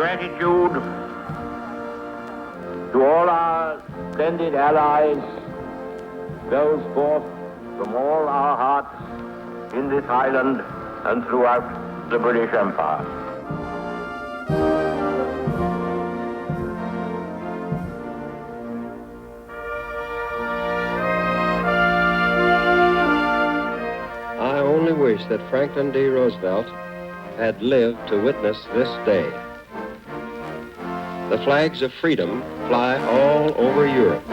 gratitude to all our splendid allies goes forth from all our hearts in this island and throughout the British Empire. I only wish that Franklin D. Roosevelt had lived to witness this day. The flags of freedom fly all over Europe.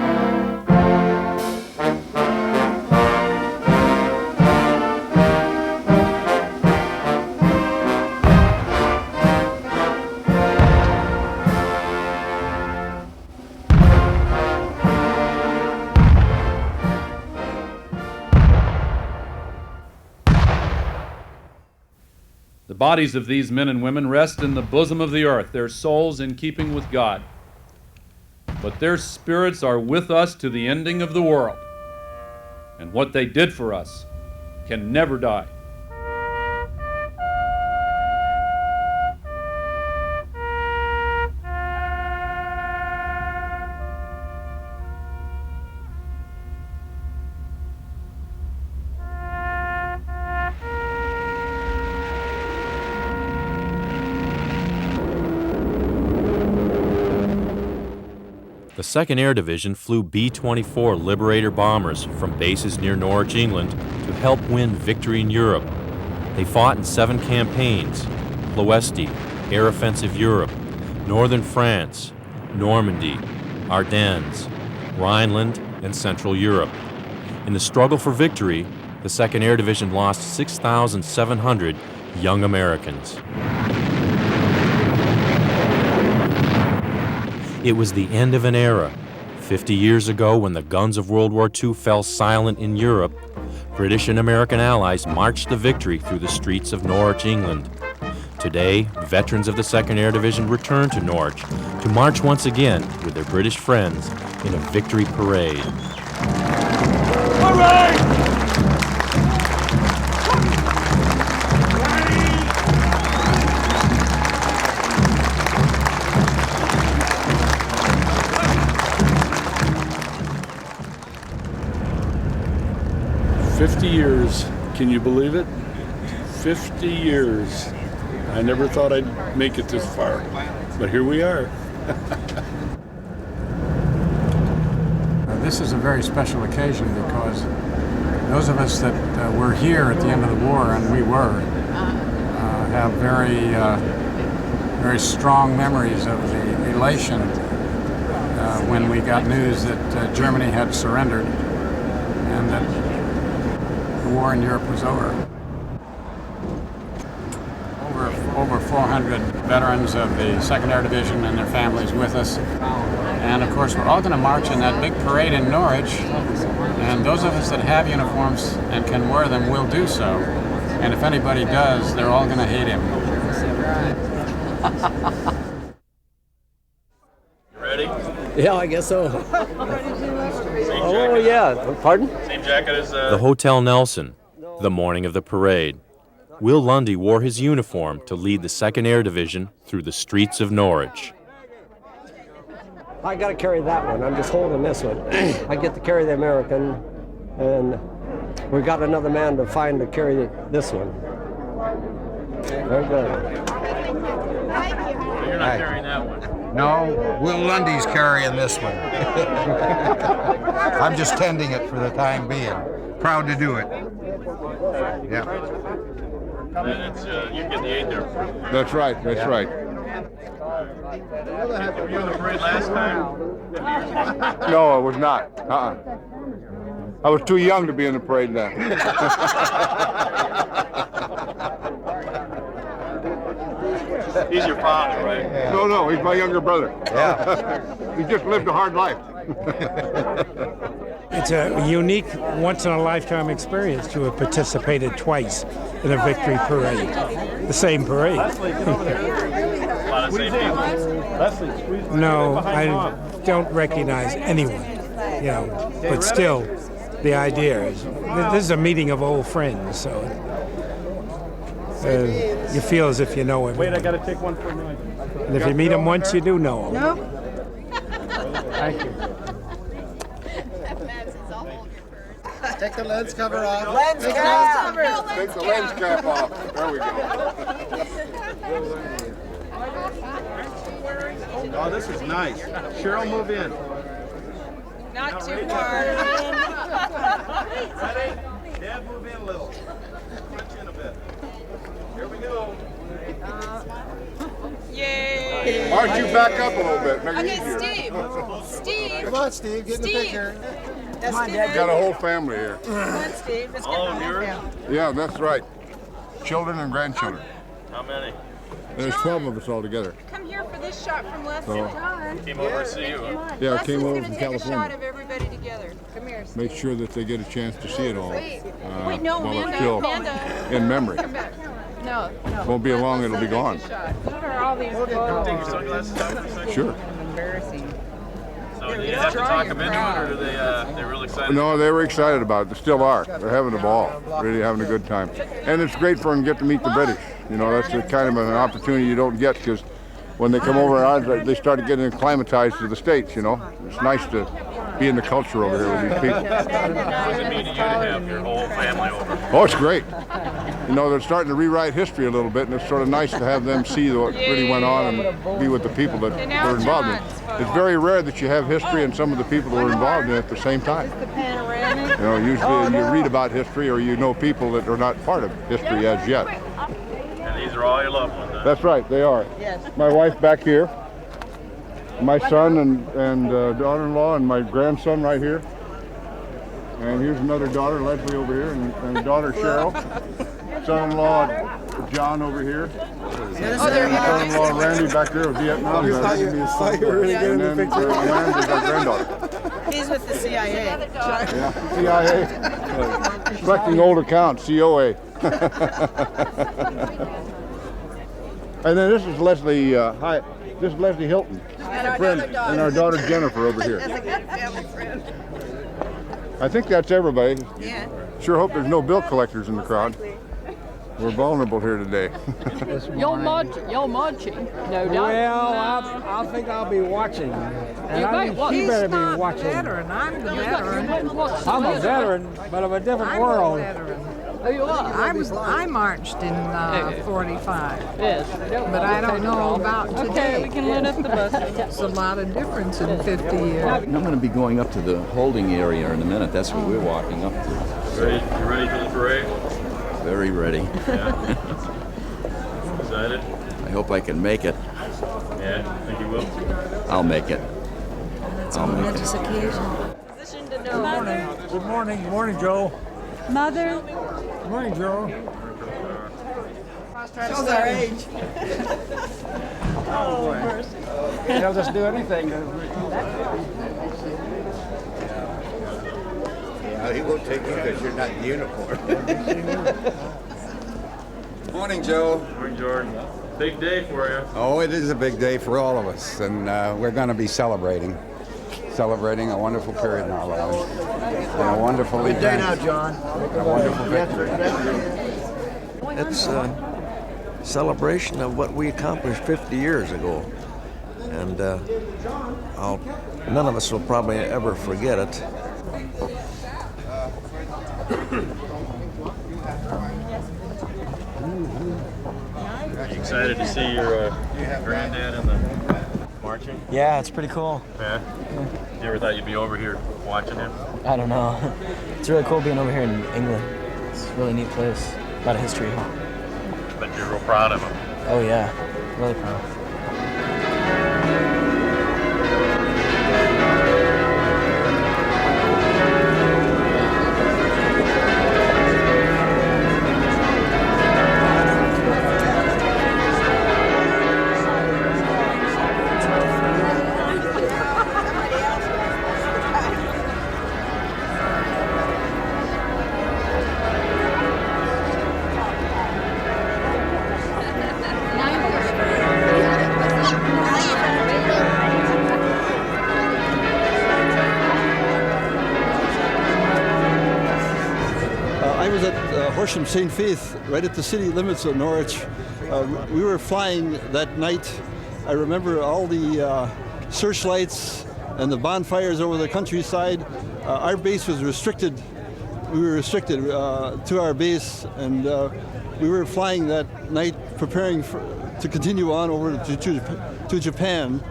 The bodies of these men and women rest in the bosom of the earth, their souls in keeping with God. But their spirits are with us to the ending of the world. And what they did for us can never die. The 2nd Air Division flew B24 Liberator bombers from bases near Norwich, England, to help win victory in Europe. They fought in 7 campaigns: Ploesti, Air Offensive Europe, Northern France, Normandy, Ardennes, Rhineland, and Central Europe. In the struggle for victory, the 2nd Air Division lost 6,700 young Americans. It was the end of an era. 50 years ago, when the guns of World War II fell silent in Europe, British and American allies marched to victory through the streets of Norwich, England. Today, veterans of the 2nd Air Division return to Norwich to march once again with their British friends in a victory parade. Hooray! 50 years, can you believe it? 50 years. I never thought I'd make it this far, but here we are. This is a very special occasion because those of us that were here at the end of the war, and we were, have very strong memories of the elation when we got news that Germany had surrendered and that the war in Europe was over. Over 400 veterans of the 2nd Air Division and their families with us. And of course, we're all going to march in that big parade in Norwich. And those of us that have uniforms and can wear them will do so. And if anybody does, they're all going to hate him. You ready? Yeah, I guess so. Oh, yeah. Pardon? Same jacket as... The Hotel Nelson, the morning of the parade. Will Lundy wore his uniform to lead the 2nd Air Division through the streets of Norwich. I got to carry that one. I'm just holding this one. I get to carry the American, and we got another man to find to carry this one. Very good. So you're not carrying that one? No, Will Lundy's carrying this one. I'm just tending it for the time being. Proud to do it. Yeah. And it's, you get the 8 there. That's right, that's right. Were you in the parade last time? No, I was not. I was too young to be in the parade then. He's your father, right? Yeah. No, he's my younger brother. Yeah. He just lived a hard life. It's a unique, once-in-a-lifetime experience to have participated twice in a victory parade. The same parade. No, I don't recognize anyone, you know, but still, the idea is, this is a meeting of old friends, so You feel as if you know him. Wait, I got to take one for a minute. And if you meet him once, you do know him. No. Thank you. Take the lens cover off. Lens cap. Take the lens cap off. There we go. Oh, this is nice. Cheryl, move in. Not too far. Ready? Dad, move in a little. Punch in a bit. Here we go. Yay! Why don't you back up a little bit? Make it Okay, easier. Steve. Come on, Steve. Get in the picture. Come on, Dad. Got a whole family here. Come on, Steve. Let's get the whole family. Yeah, that's right. Children and grandchildren. How many? There's 12 of us all together. Come here for this shot from Leslie. Came over to see you. Yeah, I Leslie's came over gonna from take a shot California. of everybody together. Come here. Make sure that they get a chance to see it all Wait, no, while it's Amanda. still Amanda. in memory. Come back. No, no. Won't be long, it'll be gone. What are all these photos? Sure. Embarrassing. So do you have to talk them into it, or do they're really excited? No, they were excited about it. They still are. They're having a ball. Really having a good time. And it's great for them to get to meet the British. You know, that's a kind of an opportunity you don't get because when they come over, they started getting acclimatized to the States, you know. It's nice to be in the culture over here with these people. What does it mean to you to have your whole family over? Oh, it's great. You know, they're starting to rewrite history a little bit, and it's sort of nice to have them see what really went on and be with the people that were involved in it. It's very rare that you have history and some of the people that were involved in it at the same time. You know, usually you read about history or you know people that are not part of history as yet. And these are all your loved ones, huh? That's right, they are. My wife back here, my son and daughter-in-law, and my grandson right here. And here's another daughter, Leslie, over here, and daughter Cheryl. Son-in-law John over here. Son-in-law Randy back there with Vietnam. You thought you were really good in the picture. Amanda's our granddaughter. He's with the CIA. Yeah, CIA. Collecting old accounts, COA. And then this is Leslie. This is Leslie Hilton, friend, and our daughter Jennifer over here. That's a good family friend. I think that's everybody. Yeah. Sure hope there's no bill collectors in the crowd. We're vulnerable here today. You're marching, no doubt. Well, I think I'll be watching. And You I might think watch. you better be watching. I'm the veteran. I'm a veteran, but of a different world. Oh, you are? I marched in 45. Yes. But I don't know about today. Okay, we can load up the bus. It's a lot of difference in 50 years. I'm going to be going up to the holding area in a minute. That's what we're walking up to. Ready? You ready for the parade? Very ready. Yeah. Excited? I hope I can make it. Yeah, think you will? I'll make it. I'll make it. occasion. Position to know. Mother. Good morning. Good morning, Joe. Mother. Good morning, Joe. Shows our age. Oh, mercy. They'll just do anything. He won't take you because you're not in uniform. Morning, Joe. Morning, Jordan. Big day for you. Oh, it is a big day for all of us, and we're going to be celebrating a wonderful period in our lives. And a wonderful Good day event. now, John. A wonderful victory. It's a celebration of what we accomplished 50 years ago. And none of us will probably ever forget it. Are you excited to see your granddad in the marching? Yeah, it's pretty cool. Yeah? You ever thought you'd be over here watching him? I don't know. It's really cool being over here in England. It's a really neat place. A lot of history. But you're real proud of him. Oh yeah, really proud. Horsham St. Faith, right at the city limits of Norwich. We were flying that night. I remember all the searchlights and the bonfires over the countryside. Our base was restricted. We were restricted to our base, and we were flying that night, preparing to continue on over to Japan.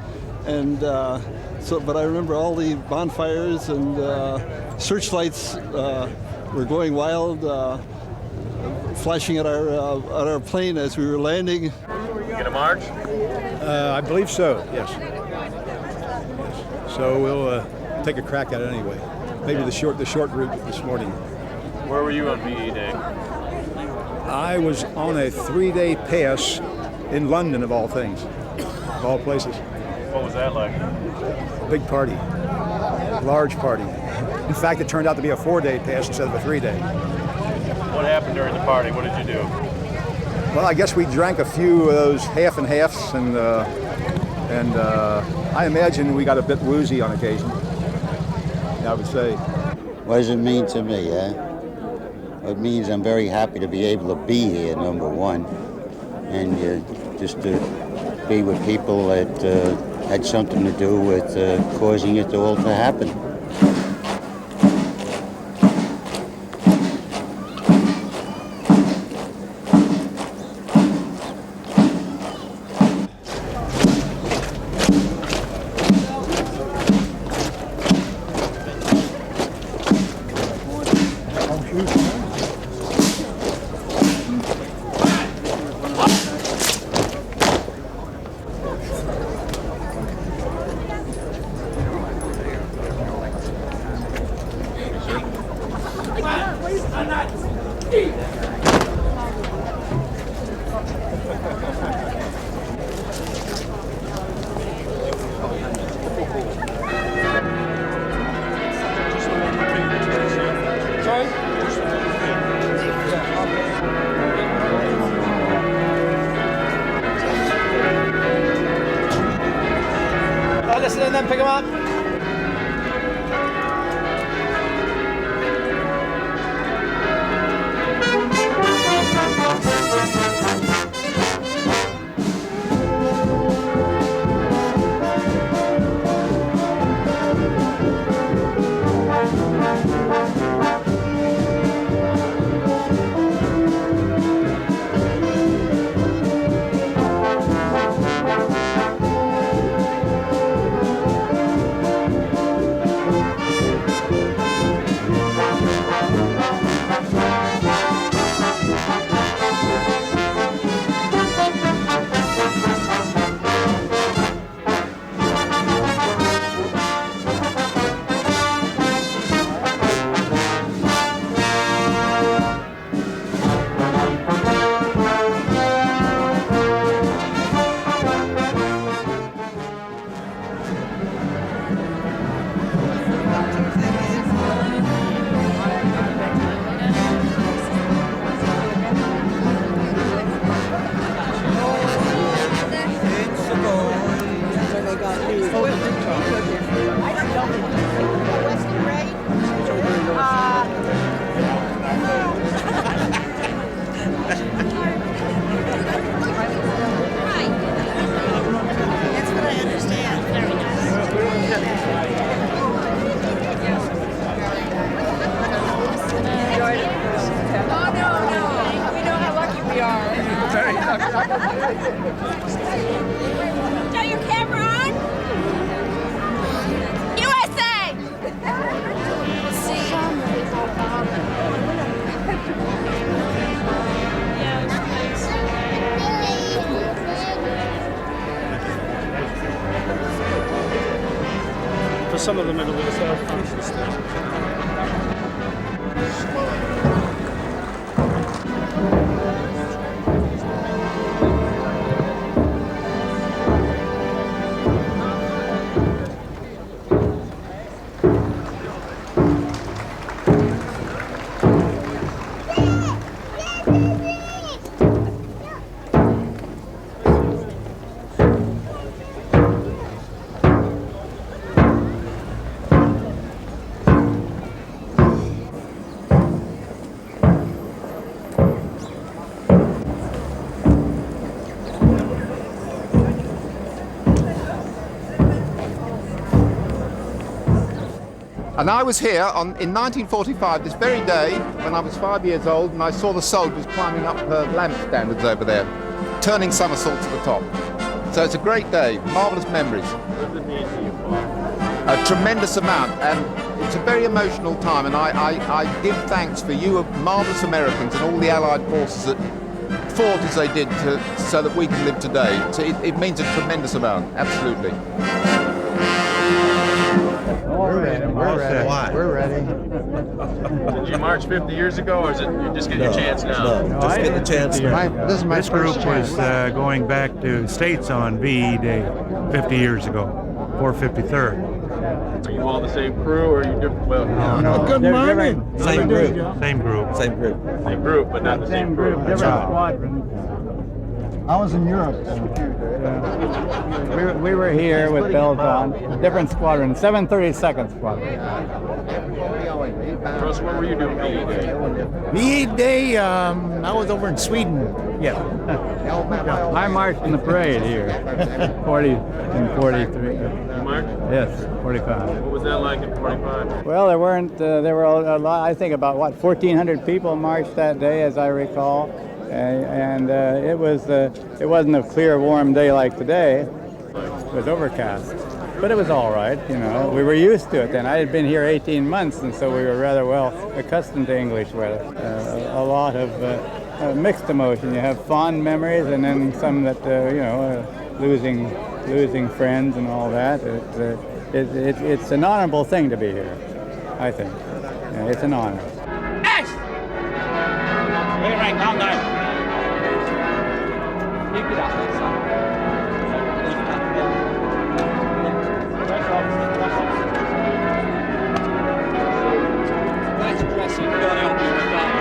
And but I remember all the bonfires and searchlights were going wild, flashing at our plane as we were landing. You gonna march? I believe so. Yes. So we'll take a crack at it anyway. Maybe the short route this morning. Where were you on VE Day? I was on a 3-day pass in London, of all things, of all places. What was that like? A big party, large party. In fact, it turned out to be a 4-day pass instead of a 3-day. What happened during the party? What did you do? Well, I guess we drank a few of those half and halves, and I imagine we got a bit woozy on occasion, I would say. What does it mean to me, It means I'm very happy to be able to be here, number one, and just to be with people that had something to do with causing it all to happen. Listen and then pick them up. Got your camera on? USA! For some of them it'll be a self-function station. And I was here in 1945, this very day, when I was 5 years old, and I saw the soldiers climbing up lamp standards over there, turning somersaults at the top. So it's a great day, marvellous memories. What does it mean to you, Paul? A tremendous amount, and it's a very emotional time, and I give thanks for you marvellous Americans and all the Allied forces that fought as they did so that we can live today. So it means a tremendous amount, absolutely. We're ready. We're ready. Did you march 50 years ago, or is it you're just getting your chance now? No, just getting a chance now. This group was going back to States on VE Day 50 years ago, 453rd. Are you all the same crew, or are you different? Well, No. Good morning. Same group. Same group. Same group. Same group, but not the same crew. Different squadron. I was in Europe. We were here with bells on, different squadron, 732nd Squadron. Russ, what were you doing VE Day? VE Day, I was over in Sweden. Yeah. I marched in the parade here, 40 and 43. You marched? Yes, 45. What was that like in 45? Well, there were a lot, I think about, 1,400 people marched that day, as I recall. And it wasn't a clear, warm day like today. It was overcast, but it was all right. You know, we were used to it then. I had been here 18 months, and so we were rather well accustomed to English weather. A lot of mixed emotion. You have fond memories, and then some that losing friends and all that. It's an honorable thing to be here, I think. Yeah, it's an honor. Hey, right, calm down. Keep it up. That's aggressive. You've got to help me with that.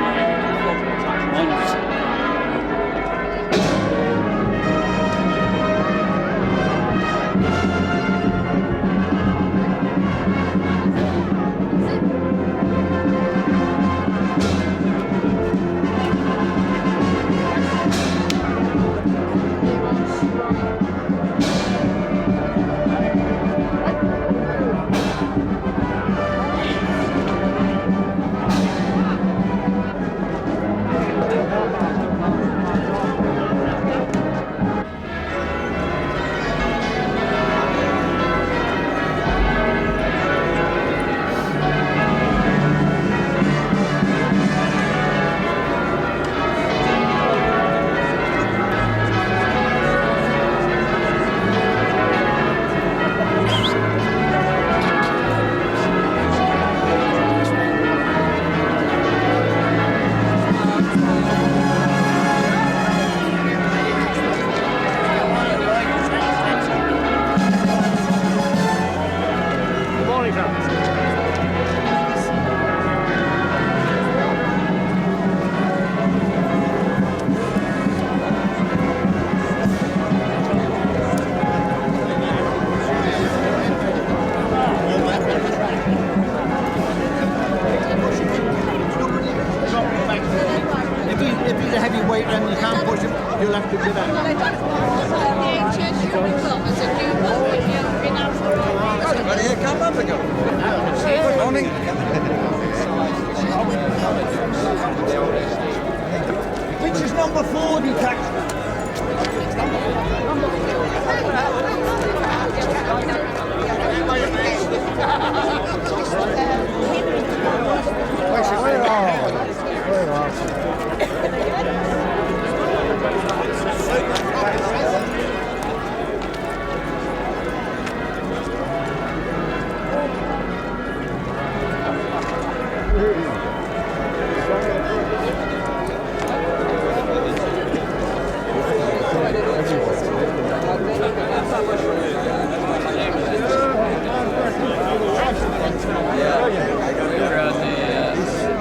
Which is number 4, detachment?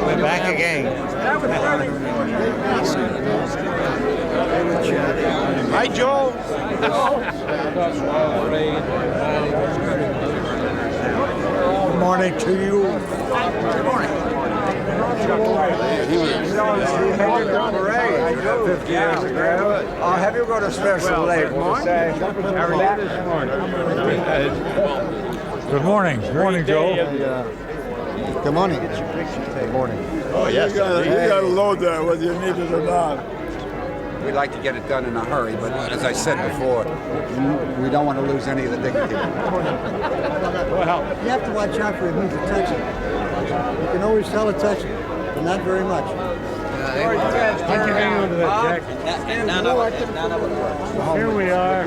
We're back again. Hi, Joe. Good morning to you. Good morning. 50 years ago. I'll have you go to special late. Good morning. Good morning, Joe. Good morning. Good morning. Oh, yes. You gotta load that whether you need it or not. We'd like to get it done in a hurry, but as I said before, we don't want to lose any of the dignity. Well, you have to watch out for who's touching. You can always tell a touching, but not very much. Thank you hang on to that, Jack. Here we are.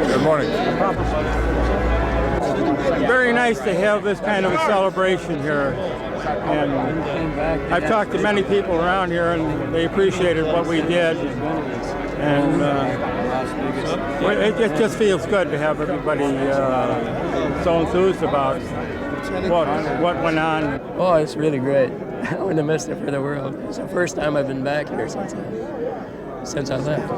Good morning. Very nice to have this kind of a celebration here. And I've talked to many people around here, and they appreciated what we did. And it just feels good to have everybody so enthused about what went on. Oh, it's really great. I wouldn't have missed it for the world. It's the first time I've been back here since I left.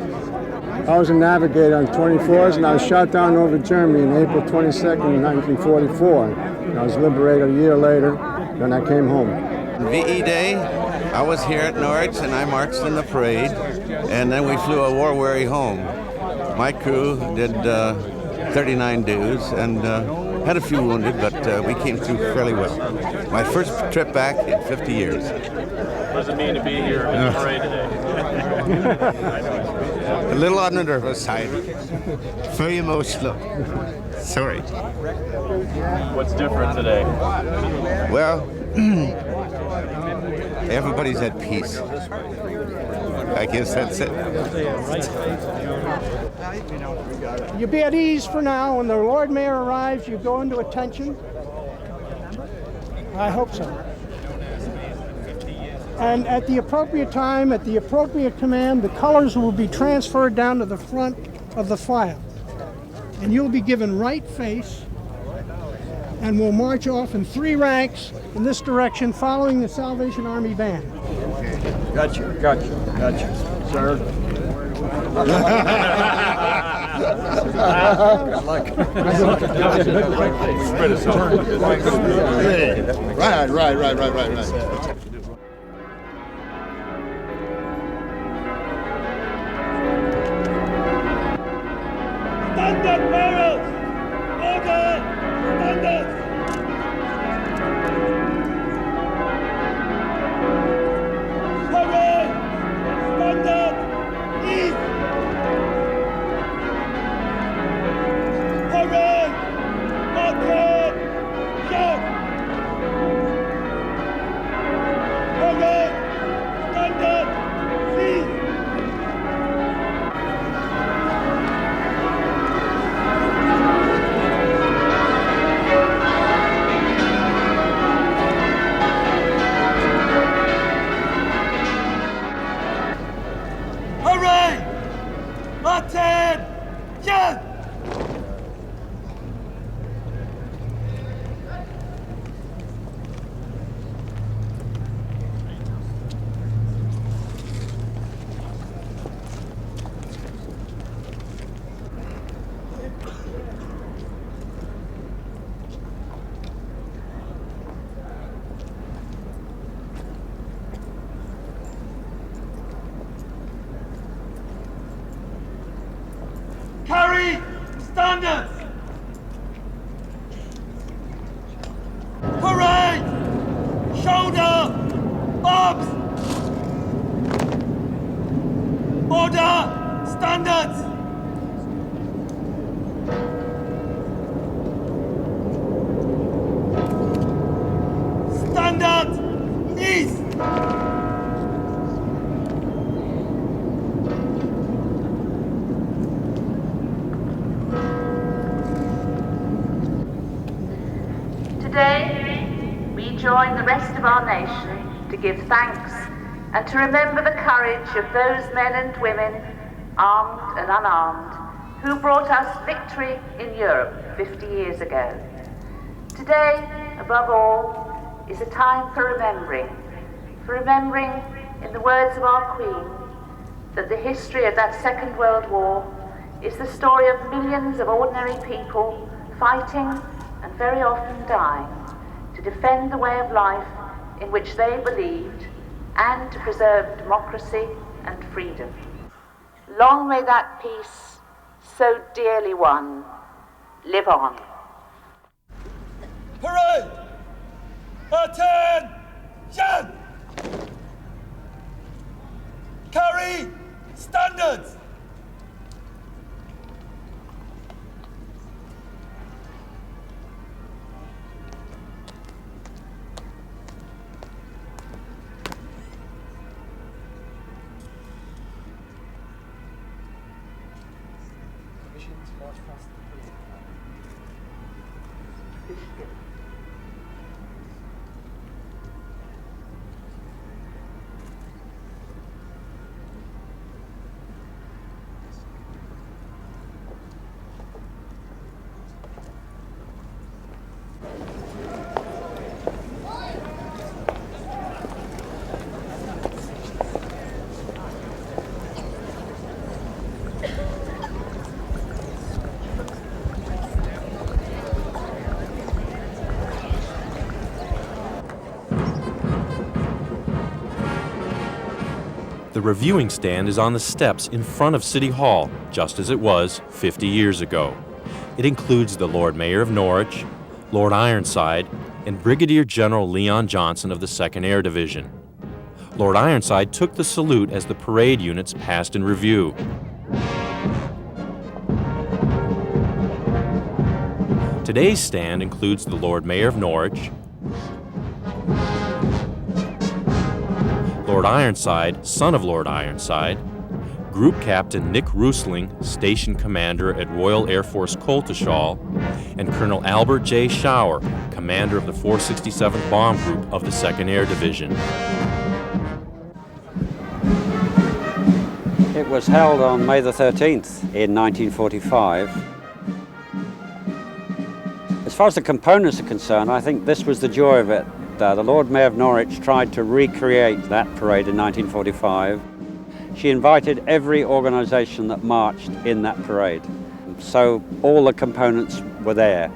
I was a navigator on 24s, and I was shot down over Germany on April 22nd, 1944. And I was liberated a year later, then I came home. VE Day, I was here at Norwich, and I marched in the parade, and then we flew a war-weary home. My crew did 39 dues, and had a few wounded, but we came through fairly well. My first trip back in 50 years. What does it mean to be here in the parade today? A little on the nervous side. Very emotional. Sorry. What's different today? Well, everybody's at peace. I guess that's it. You be at ease for now. When the Lord Mayor arrives, you go into attention. I hope so. And at the appropriate time, at the appropriate command, the colors will be transferred down to the front of the file. And you'll be given right face, and we'll march off in 3 ranks in this direction, following the Salvation Army band. Gotcha, sir. Good luck. Spread us out. Right. Standard bearers! Order! Standard! Hurry! Standard! East! Hurry! Market! Shout! Hurry! Standard! East! Hurry! Martin! Yes! Carry standards! Parade! Shoulder! Arms! Order! Standards! Standard! East! rest of our nation to give thanks and to remember the courage of those men and women, armed and unarmed, who brought us victory in Europe 50 years ago. Today, above all, is a time for remembering, in the words of our Queen, that the history of that Second World War is the story of millions of ordinary people fighting and very often dying to defend the way of life in which they believed and to preserve democracy and freedom. Long may that peace, so dearly won, live on. Parade! Attention! Carry standards! The reviewing stand is on the steps in front of City Hall, just as it was 50 years ago. It includes the Lord Mayor of Norwich, Lord Ironside, and Brigadier General Leon Johnson of the 2nd Air Division. Lord Ironside took the salute as the parade units passed in review. Today's stand includes the Lord Mayor of Norwich, Lord Ironside, son of Lord Ironside, Group Captain Nick Roosling, Station Commander at Royal Air Force Coltishall, and Colonel Albert J. Shower, Commander of the 467th Bomb Group of the 2nd Air Division. It was held on May the 13th in 1945. As far as the components are concerned, I think this was the joy of it. The Lord Mayor of Norwich tried to recreate that parade in 1945. She invited every organisation that marched in that parade. So all the components were there.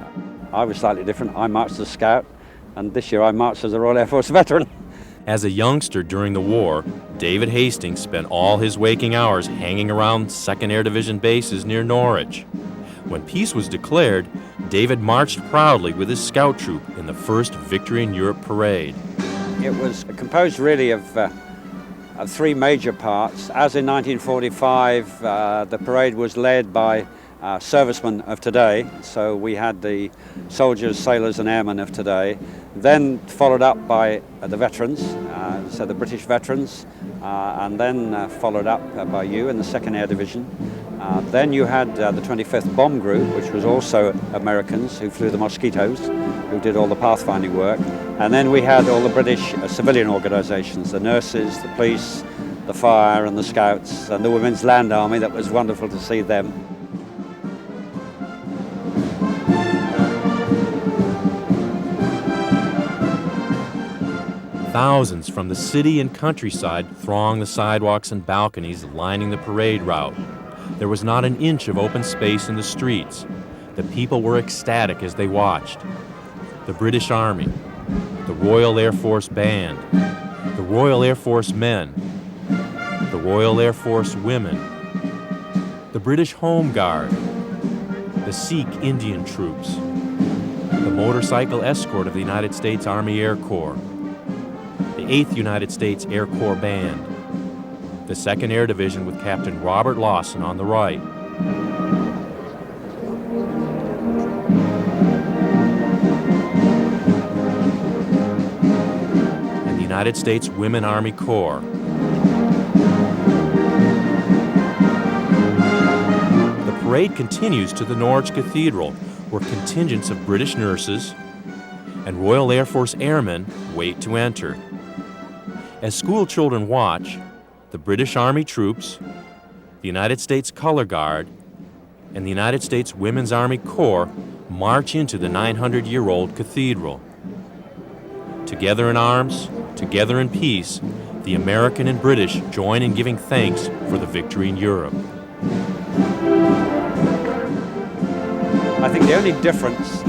I was slightly different. I marched as a scout, and this year I marched as a Royal Air Force veteran. As a youngster during the war, David Hastings spent all his waking hours hanging around 2nd Air Division bases near Norwich. When peace was declared, David marched proudly with his scout troop in the first Victory in Europe parade. It was composed really of three major parts. As in 1945, the parade was led by servicemen of today, so we had the soldiers, sailors and airmen of today. Then followed up by the veterans, so the British veterans, and then followed up by you in the 2nd Air Division. Then you had the 25th Bomb Group, which was also Americans who flew the Mosquitoes, who did all the pathfinding work. And then we had all the British civilian organisations, the nurses, the police, the fire and the scouts, and the Women's Land Army. That was wonderful to see them. Thousands from the city and countryside thronged the sidewalks and balconies lining the parade route. There was not an inch of open space in the streets. The people were ecstatic as they watched. The British Army, the Royal Air Force Band, the Royal Air Force men, the Royal Air Force women, the British Home Guard, the Sikh Indian troops, the motorcycle escort of the United States Army Air Corps, the 8th United States Air Corps Band, the 2nd Air Division with Captain Robert Lawson on the right. And the United States Women Army Corps. The parade continues to the Norwich Cathedral, where contingents of British nurses, and Royal Air Force airmen wait to enter. As school children watch, the British Army troops, the United States Color Guard, and the United States Women's Army Corps march into the 900-year-old cathedral. Together in arms, together in peace, the American and British join in giving thanks for the victory in Europe. I think the only difference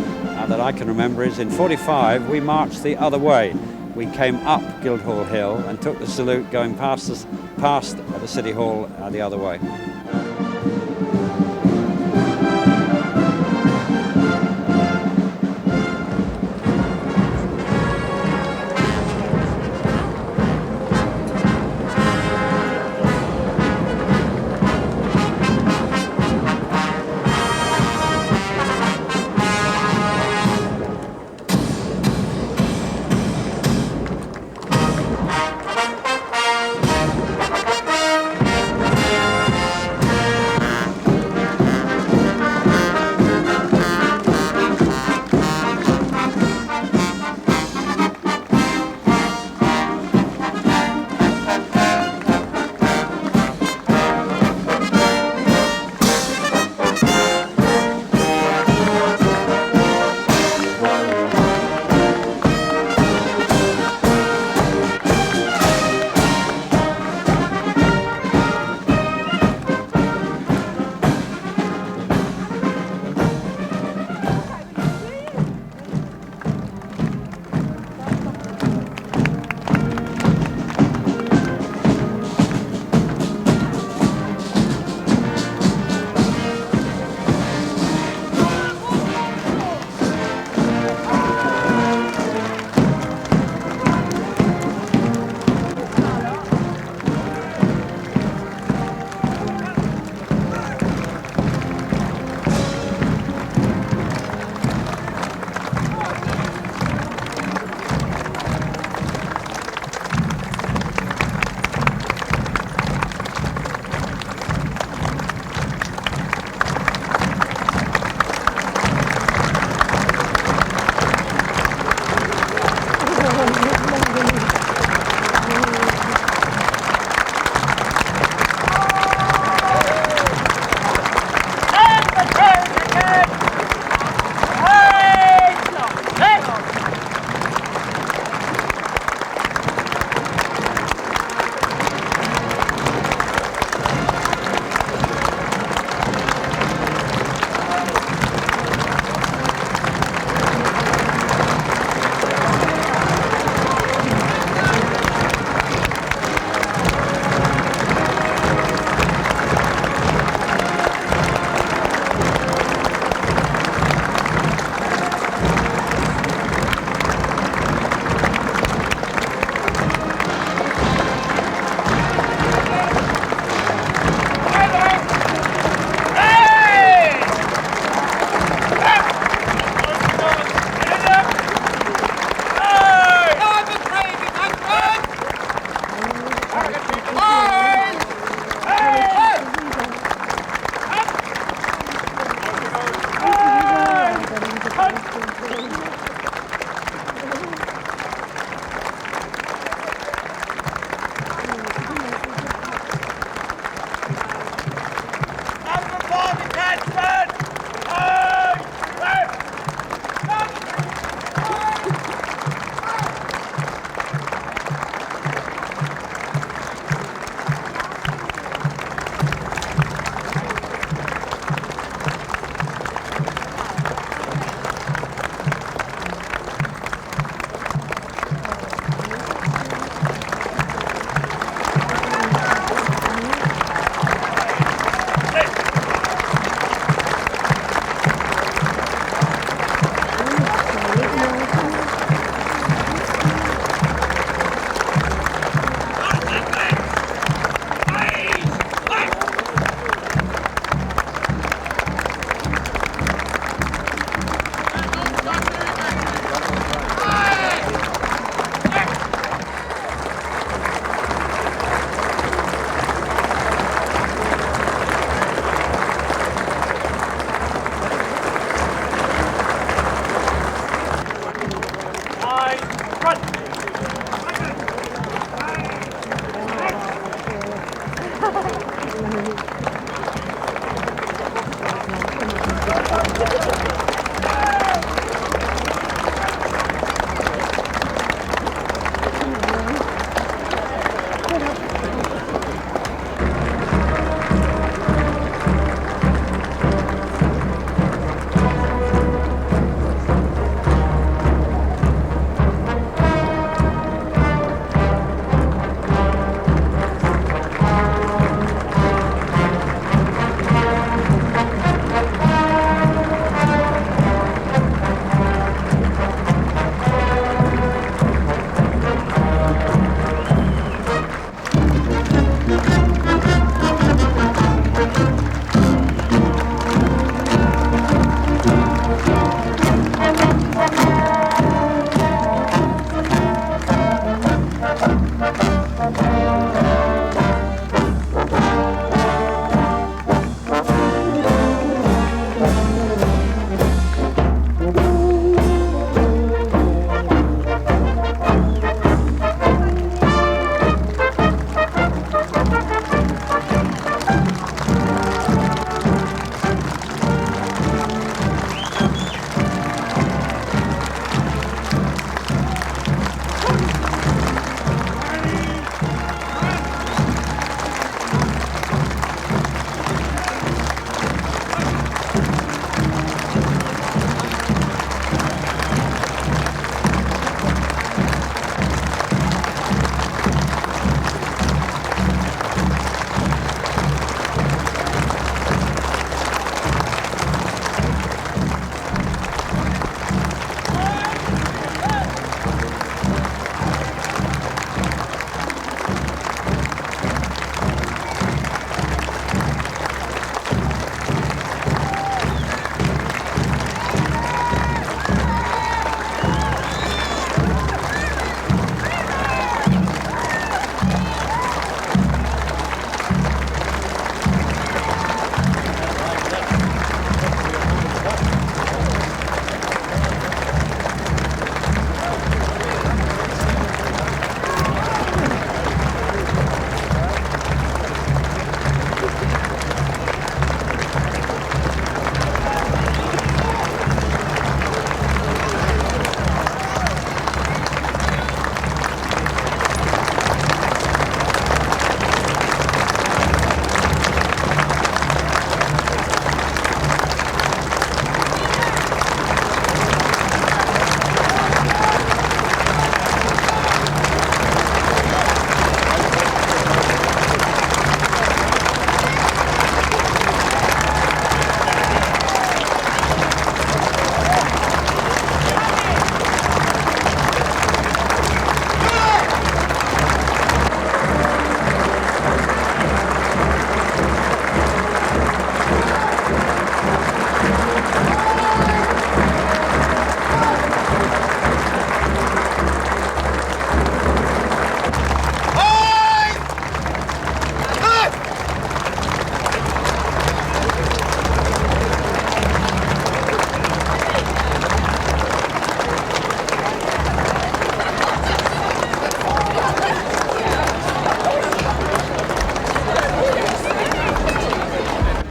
that I can remember is in '45 we marched the other way. We came up Guildhall Hill and took the salute going past the City Hall the other way.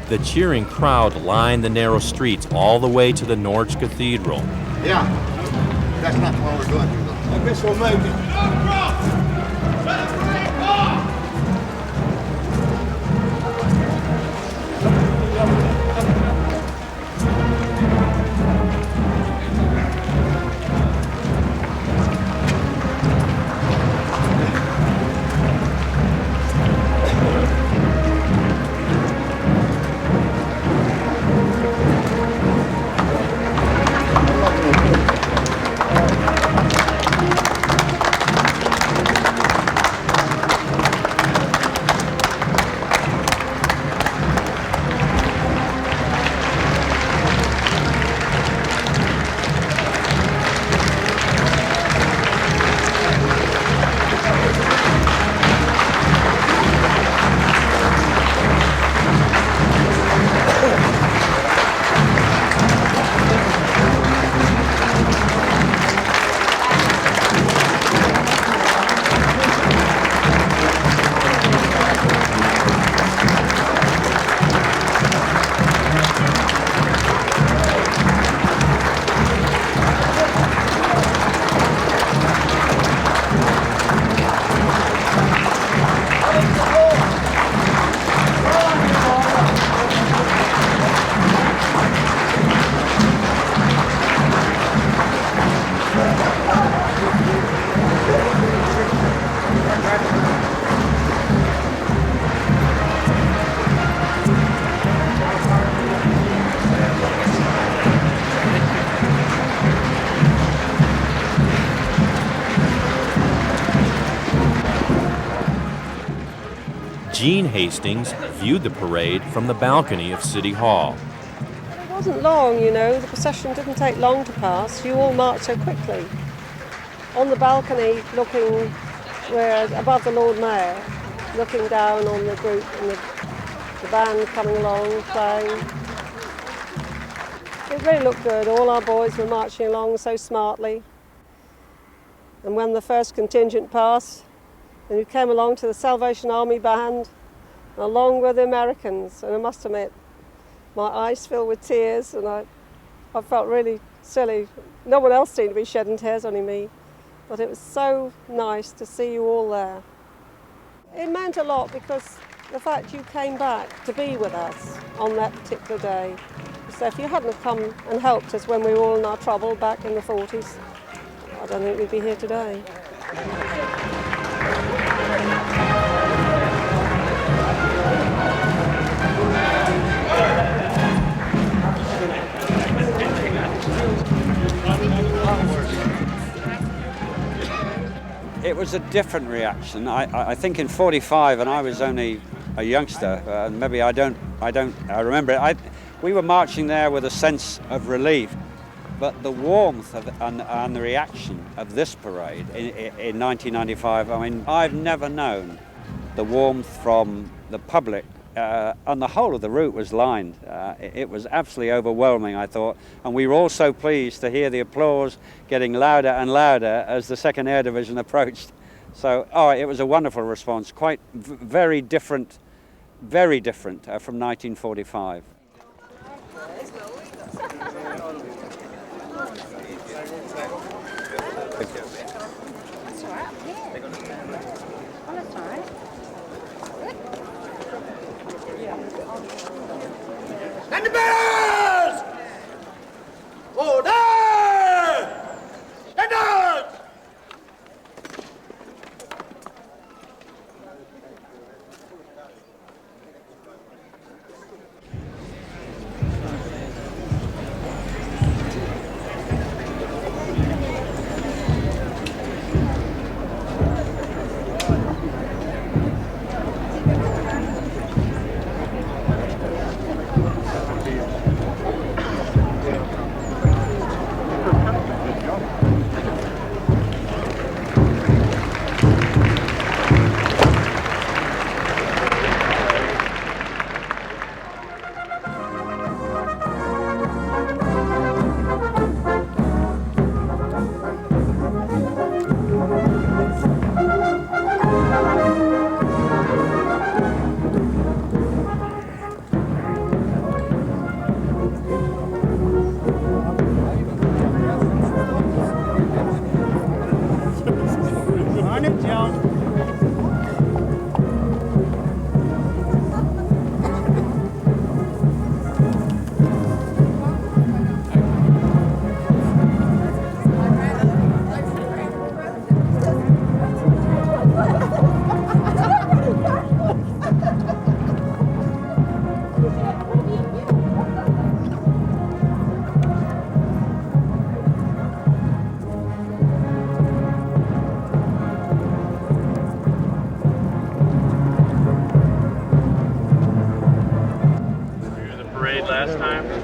The cheering crowd lined the narrow streets all the way to the Norwich Cathedral. Yeah, that's not what we're going to do. I guess we'll make it. Gene Hastings viewed the parade from the balcony of City Hall. It wasn't long, you know, the procession didn't take long to pass. You all marched so quickly. On the balcony, looking we're above the Lord Mayor, looking down on the group and the band coming along, playing. It really looked good. All our boys were marching along so smartly. And when the first contingent passed, then we came along to the Salvation Army band, along with the Americans. And I must admit, my eyes filled with tears, and I felt really silly. No one else seemed to be shedding tears, only me. But it was so nice to see you all there. It meant a lot because the fact you came back to be with us on that particular day. So if you hadn't have come and helped us when we were all in our trouble back in the 40s, I don't think we'd be here today. It was a different reaction. I think in '45, and I was only a youngster, maybe I remember it. We were marching there with a sense of relief, but the warmth and the reaction of this parade in 1995, I mean, I've never known the warmth from the public, and the whole of the route was lined. It was absolutely overwhelming, I thought, and we were all so pleased to hear the applause getting louder and louder as the 2nd Air Division approached. So, it was a wonderful response, quite very different from 1945. And the bells! Order! Stand up!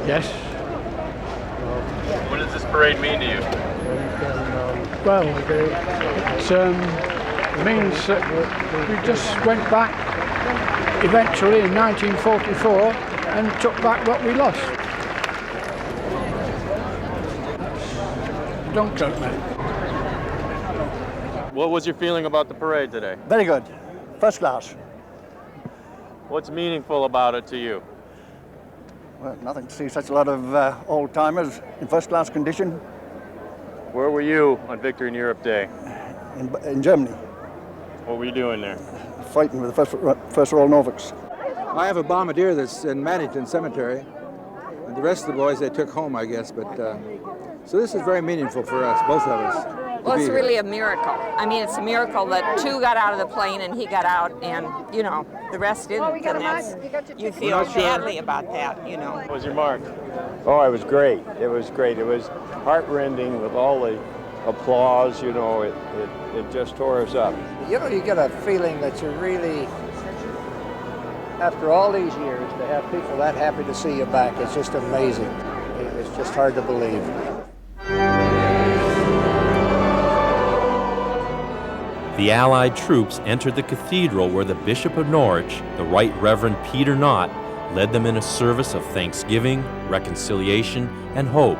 Yes. What does this parade mean to you? Well, it means that we just went back eventually in 1944 and took back what we lost. Don't joke, mate. What was your feeling about the parade today? Very good. First class. What's meaningful about it to you? Well, nothing to see such a lot of old-timers in first-class condition. Where were you on Victory in Europe Day? In Germany. What were you doing there? Fighting with the First Royal Norfolks. I have a bombardier that's in Maddington Cemetery. And the rest of the boys they took home, I guess. But so this is very meaningful for us, both of us. Well, it's really a miracle. I mean, it's a miracle that 2 got out of the plane and he got out, and you know, the rest didn't. And that's, you feel badly about that, you know. What was your mark? Oh, it was great. It was great. It was heart-rending with all the applause. You know, it just tore us up. You know, you get a feeling that you're really, after all these years, to have people that happy to see you back, it's just amazing. It's just hard to believe. The Allied troops entered the cathedral where the Bishop of Norwich, the Right Reverend Peter Nott, led them in a service of thanksgiving, reconciliation, and hope.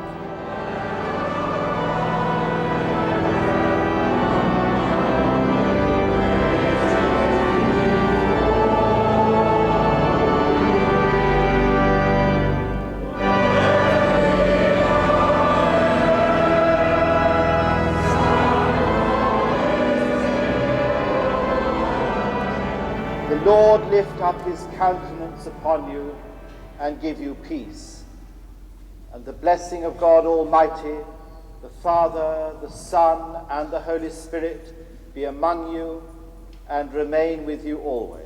The Lord lift up his countenance upon you and give you peace. And the blessing of God Almighty, the Father, the Son, and the Holy Spirit be among you and remain with you always.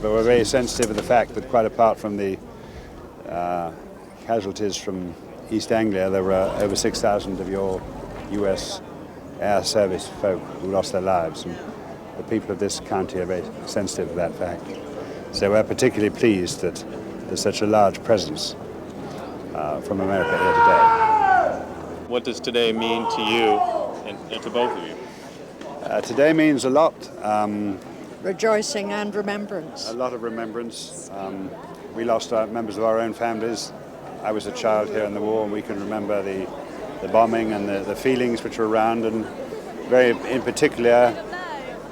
But we're very sensitive of the fact that quite apart from the casualties from East Anglia, there were over 6,000 of your US Air Service folk who lost their lives. And the people of this county are very sensitive of that fact. So we're particularly pleased that there's such a large presence from America here today. What does today mean to you and to both of you? Today means a lot. Rejoicing and remembrance. A lot of remembrance. We lost members of our own families. I was a child here in the war, and we can remember the bombing and the feelings which were around. And very in particular,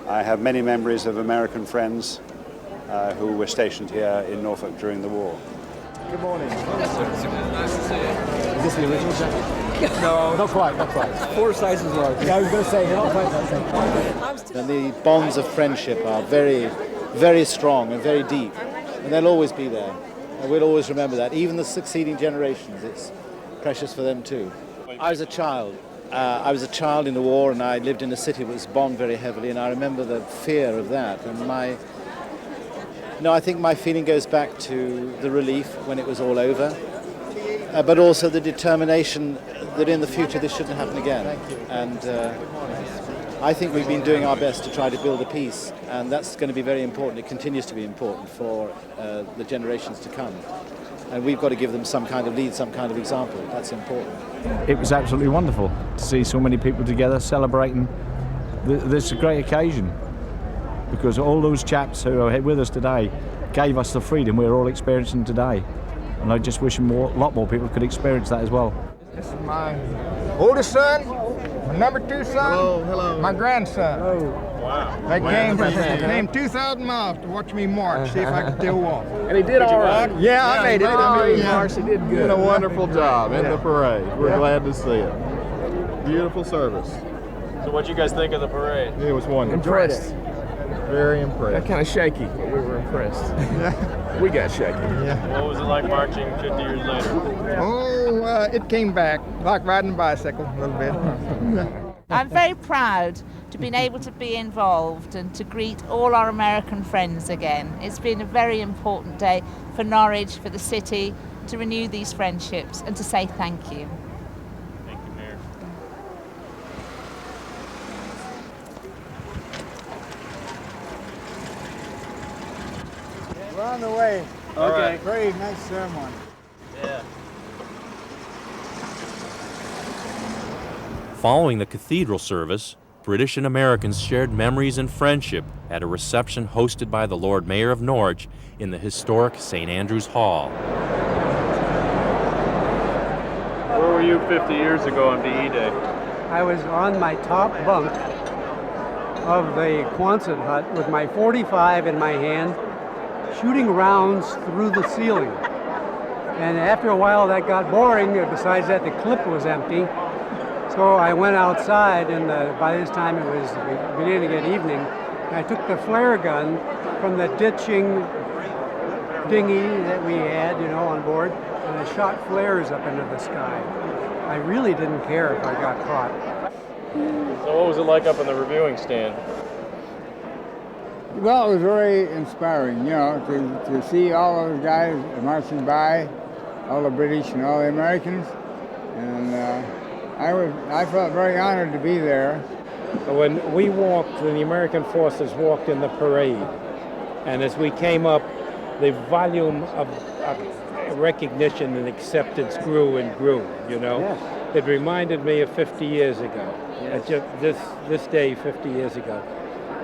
I have many memories of American friends who were stationed here in Norfolk during the war. Good morning. Nice to see you. Is this the original jacket? No, not quite, not quite. 4 sizes large. Yeah, I was going to say, you're not quite that same. And the bonds of friendship are very, very strong and very deep, and they'll always be there. And we'll always remember that. Even the succeeding generations, it's precious for them too. I was a child. I was a child in the war, and I lived in a city that was bombed very heavily, and I remember the fear of that. And I think my feeling goes back to the relief when it was all over, but also the determination that in the future this shouldn't happen again. And I think we've been doing our best to try to build a peace, and that's going to be very important. It continues to be important for the generations to come. And we've got to give them some kind of lead, some kind of example. That's important. It was absolutely wonderful to see so many people together celebrating this great occasion, because all those chaps who are with us today gave us the freedom we're all experiencing today. And I just wish a lot more people could experience that as well. This is my oldest son, my number 2 son, my grandson. Wow. They came 2,000 miles to watch me march, see if I could still walk. And he did all right. Yeah, I made it. He marched. He did good. You did a wonderful job in the parade. We're glad to see it. Beautiful service. So what you guys think of the parade? It was wonderful. Impressed. Very impressed. Got kind of shaky, but we were impressed. We got shaky. Yeah. What was it like marching 50 years later? Oh, it came back, like riding a bicycle a little bit. I'm very proud to have been able to be involved and to greet all our American friends again. It's been a very important day for Norwich, for the city, to renew these friendships and to say thank you. Thank you, Mayor. We're on the way. Okay. Very nice ceremony. Yeah. Following the cathedral service, British and Americans shared memories and friendship at a reception hosted by the Lord Mayor of Norwich in the historic St. Andrew's Hall. Where were you 50 years ago on VE Day? I was on my top bunk of the Quonset hut with my .45 in my hand, shooting rounds through the ceiling. And after a while that got boring. Besides that, the clip was empty. So I went outside, and by this time it was beginning to get evening. And I took the flare gun from the ditching dinghy that we had, on board, and I shot flares up into the sky. I really didn't care if I got caught. So what was it like up in the reviewing stand? Well, it was very inspiring, to see all those guys marching by, all the British and all the Americans, and I felt very honored to be there. when we walked, when the American forces walked in the parade, and as we came up, the volume of recognition and acceptance grew and grew, you know. Yes. It reminded me of 50 years ago, this day 50 years ago.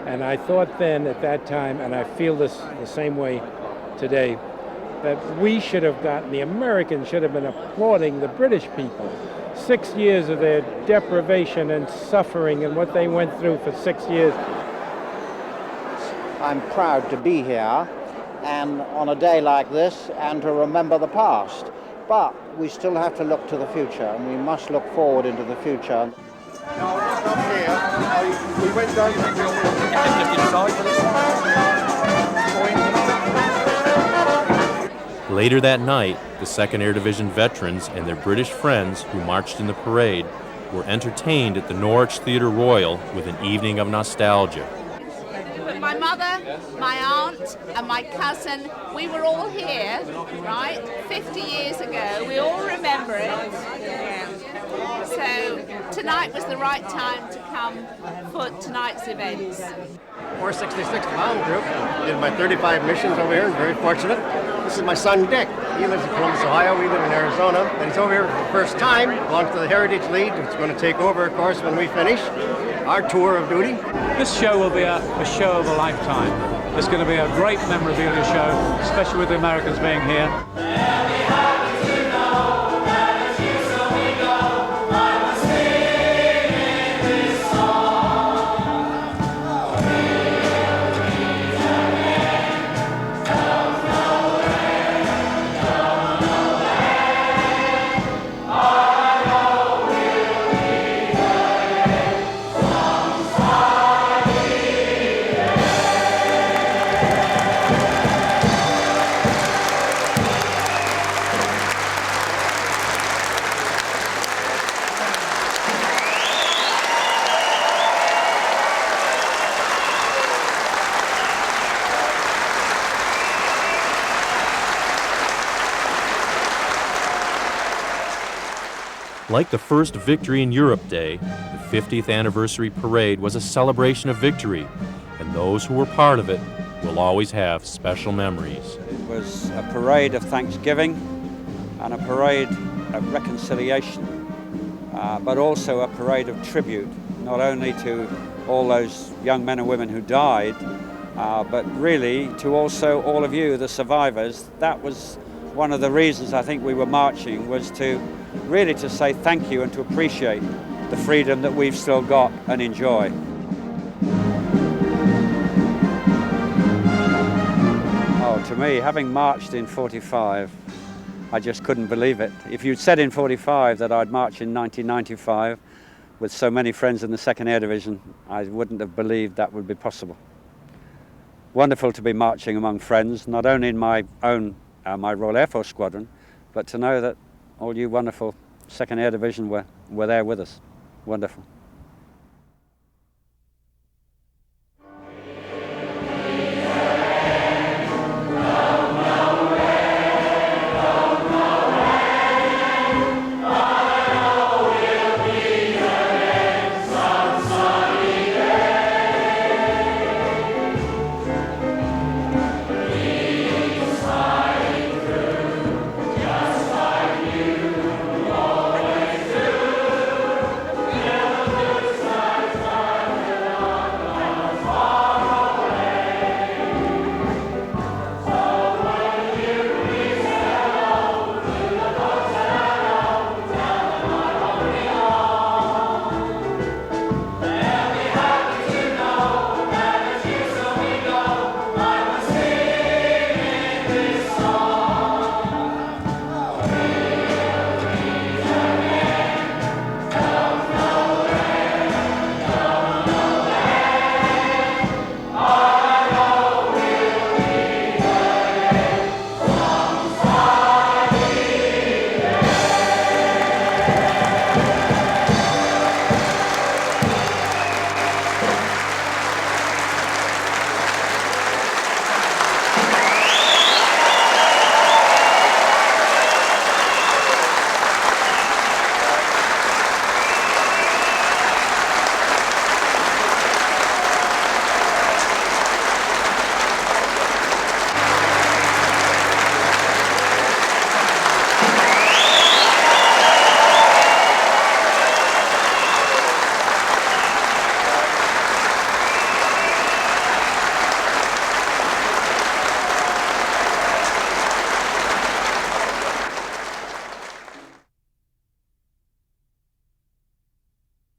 And I thought then at that time, and I feel this the same way today, that we should have gotten, the Americans should have been applauding the British people. 6 years of their deprivation and suffering and what they went through for 6 years. I'm proud to be here and on a day like this and to remember the past. But we still have to look to the future, and we must look forward into the future. No, not here. We went down Later that night, the 2nd Air Division veterans and their British friends who marched in the parade were entertained at the Norwich Theatre Royal with an evening of nostalgia. My mother, my aunt, and my cousin, we were all here, right, 50 years ago. We all remember it. So tonight was the right time to come for tonight's events. 466 Bomb Group. Did my 35 missions over here. Very fortunate. This is my son Dick. He lives in Columbus, Ohio. We live in Arizona. And he's over here for the first time. Belongs to the Heritage League. It's going to take over, of course, when we finish our tour of duty. This show will be a show of a lifetime. It's going to be a great memorabilia show, especially with the Americans being here. Like the first Victory in Europe Day, the 50th anniversary parade was a celebration of victory, and those who were part of it will always have special memories. It was a parade of thanksgiving and a parade of reconciliation, but also a parade of tribute, not only to all those young men and women who died, but really to also all of you, the survivors. That was one of the reasons I think we were marching, was to really to say thank you and to appreciate the freedom that we've still got and enjoy. Oh, to me, having marched in 45, I just couldn't believe it. If you'd said in 45 that I'd march in 1995 with so many friends in the 2nd Air Division, I wouldn't have believed that would be possible. Wonderful to be marching among friends, not only in my own, my Royal Air Force Squadron, but to know that all you wonderful 2nd Air Division were there with us. Wonderful.